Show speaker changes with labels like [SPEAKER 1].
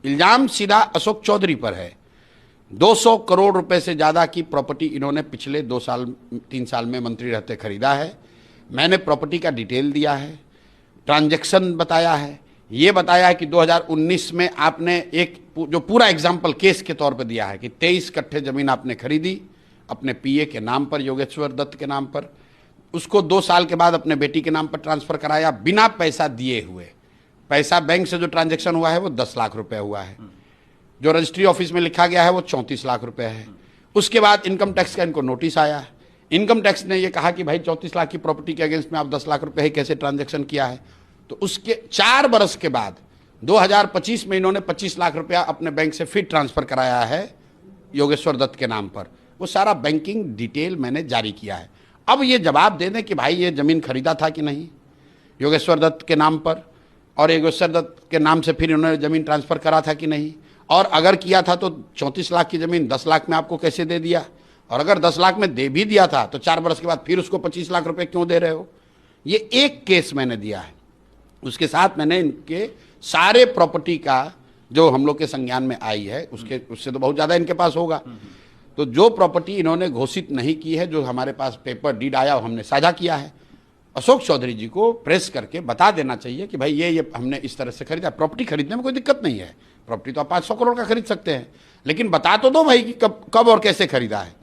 [SPEAKER 1] इल्जाम सीधा अशोक चौधरी पर है। 200 करोड़ रुपए से ज़्यादा की प्रॉपर्टी इन्होंने पिछले 2-3 साल में मंत्री रहते खरीदा है। मैंने प्रॉपर्टी का डिटेल दिया है, ट्रांजैक्शन बताया है, ये बताया है कि 2019 में आपने एक जो पूरा एग्जाम्पल केस के तौर पर दिया है कि 23 कट्ठे ज़मीन आपने खरीदी अपने पीए के नाम पर, योगेश्वर दत्त के नाम पर, उसको 2 साल के बाद अपने बेटी के नाम पर ट्रांसफ़र कराया बिना पैसा दिए हुए। पैसा बैंक से जो ट्रांजैक्शन हुआ है वो 10 लाख रुपए हुआ है, जो रजिस्ट्री ऑफिस में लिखा गया है वो 34 लाख रुपए है। उसके बाद इनकम टैक्स का इनको नोटिस आया। इनकम टैक्स ने ये कहा कि भाई 34 लाख की प्रॉपर्टी के अगेंस्ट में आप 10 लाख रुपए कैसे ट्रांजैक्शन किया है। तो उसके 4 बरस के बाद 2025 में इन्होंने 25 लाख रुपया अपने बैंक से फिर ट्रांसफ़र कराया है योगेश्वर दत्त के नाम पर। वो सारा बैंकिंग डिटेल मैंने जारी किया है। अब ये जवाब दे दें कि भाई ये ज़मीन खरीदा था कि नहीं योगेश्वर दत्त के नाम पर, और योगेश्वर दत्त के नाम से फिर इन्होंने ज़मीन ट्रांसफ़र करा था कि नहीं, और अगर किया था तो 34 लाख की ज़मीन 10 लाख में आपको कैसे दे दिया, और अगर 10 लाख में दे भी दिया था तो 4 बरस के बाद फिर उसको 25 लाख रुपए क्यों दे रहे हो। ये एक केस मैंने दिया है। उसके साथ मैंने इनके सारे प्रॉपर्टी का जो हम लोग के संज्ञान में आई है उससे तो बहुत ज़्यादा इनके पास होगा, तो जो प्रॉपर्टी इन्होंने घोषित नहीं की है, जो हमारे पास पेपर डीड आया वो हमने साझा किया है। अशोक चौधरी जी को प्रेस करके बता देना चाहिए कि भाई ये हमने इस तरह से खरीदा। प्रॉपर्टी खरीदने में कोई दिक्कत नहीं है, प्रॉपर्टी तो आप 500 करोड़ का खरीद सकते हैं, लेकिन बता तो दो भाई कि कब और कैसे खरीदा है।